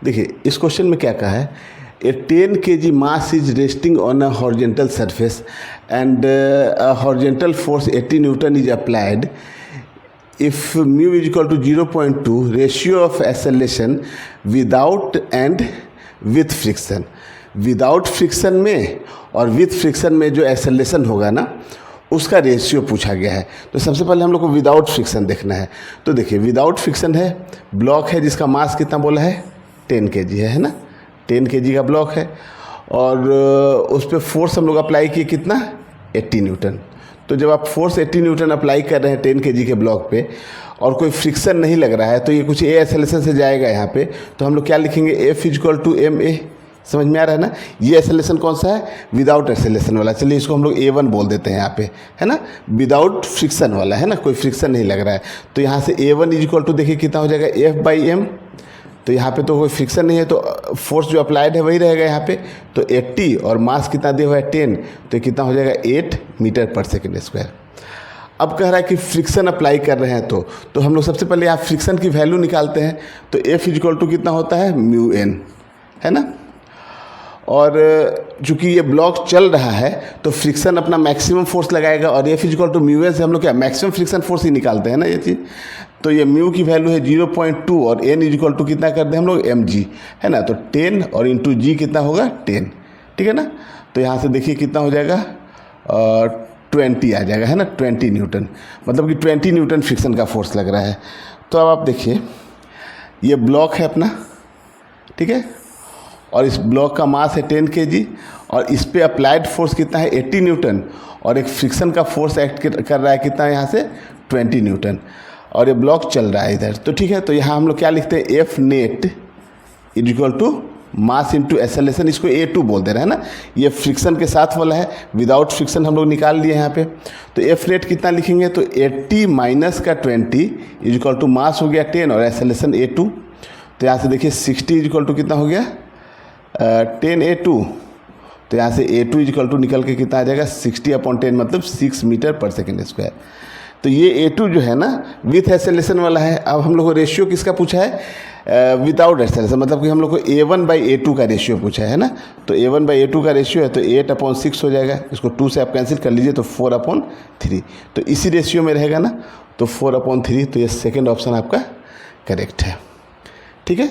देखिए इस क्वेश्चन में क्या कहा है, a 10 kg mass is resting on a horizontal surface and a horizontal force 80 newton is applied if mu is equal to 0.2 ratio of acceleration without and with friction. Without friction में और with friction में जो acceleration होगा ना उसका ratio पूछा गया है। तो सबसे पहले हम लोग को विदाउट फ्रिक्शन देखना है। तो देखिए विदाउट फ्रिक्शन है, ब्लॉक है जिसका मास कितना बोला है 10 kg है ना, 10 kg का ब्लॉक है और उस पर फोर्स हम लोग अप्लाई किए कितना 80 न्यूटन। तो जब आप फोर्स 80 न्यूटन अप्लाई कर रहे हैं 10 kg के ब्लॉक पे और कोई फ्रिक्शन नहीं लग रहा है तो ये कुछ ए एक्सेलरेशन से जाएगा यहाँ पे, तो हम लोग क्या लिखेंगे F equal to M A. समझ में आ रहा है ना। ये एक्सेलरेशन कौन सा है, विदाउट एक्सेलरेशन वाला। चलिए इसको हम लोग A1 बोल देते हैं यहाँ पे, है ना, विदाउट फ्रिक्शन वाला है ना, कोई फ्रिक्शन नहीं लग रहा है। तो यहाँ से A1 इज इक्वल टू देखिए कितना हो जाएगा F/m। तो यहाँ पे तो कोई फ्रिक्शन नहीं है तो फोर्स जो अप्लाइड है वही रहेगा यहाँ पे। तो 80 और मास कितना दिया हुआ है 10, तो कितना हो जाएगा 8 मीटर पर सेकेंड स्क्वायर। अब कह रहा है कि फ्रिक्शन अप्लाई कर रहे हैं तो हम लोग सबसे पहले यहाँ फ्रिक्शन की वैल्यू निकालते हैं। तो F इक्वल टू कितना होता है μn, है ना। और चूँकि ये ब्लॉक चल रहा है तो फ्रिक्शन अपना मैक्सिमम फोर्स लगाएगा और F इक्वल टू μn से हम लोग क्या मैक्सिमम फ्रिक्शन फोर्स ही निकालते हैं ना ये चीज़। तो ये म्यू की वैल्यू है 0.2 और n इज इक्वल टू कितना कर दें हम लोग mg, है ना। तो 10 और इंटू जी कितना होगा 10, ठीक है ना। तो यहाँ से देखिए कितना हो जाएगा 20 आ जाएगा, है ना, 20 न्यूटन, मतलब कि 20 न्यूटन फ्रिक्शन का फोर्स लग रहा है। तो अब आप देखिए ये ब्लॉक है अपना, ठीक है, और इस ब्लॉक का मास है 10 kg और इस पे अप्लाइड फोर्स कितना है 80 न्यूटन और एक फ्रिक्शन का फोर्स एक्ट कर रहा है कितना है यहाँ से 20 न्यूटन और ये ब्लॉक चल रहा है इधर। तो ठीक है, तो यहाँ हम लोग क्या लिखते हैं F net is equal to mass into acceleration, इसको A2 बोल दे रहे हैं ना। ये फ्रिक्शन के साथ वाला है, विदाउट फ्रिक्शन हम लोग निकाल लिए यहाँ पे। तो एफ नेट कितना लिखेंगे तो 80 माइनस का 20 इज इक्वल टू मास हो गया 10 और एक्सेलरेशन A2। तो यहाँ से देखिए 60 इज इक्वल टू कितना हो गया 10 A2। तो यहाँ से A2 इज इक्वल टू निकल के कितना आ जाएगा 60/10 मतलब 6 मीटर पर सेकेंड स्क्वायर। तो ये A2 जो है ना विथ एक्सेलरेशन वाला है। अब हम लोग को रेशियो किसका पूछा है विदाउट एक्सेलरेशन, मतलब कि हम लोग को A1/A2 का रेशियो पूछा है ना। तो A1/A2 का रेशियो है तो 8/6 हो जाएगा, इसको 2 से आप कैंसिल कर लीजिए तो 4/3। तो इसी रेशियो में रहेगा ना, तो 4/3। तो ये सेकेंड ऑप्शन आपका करेक्ट है, ठीक है।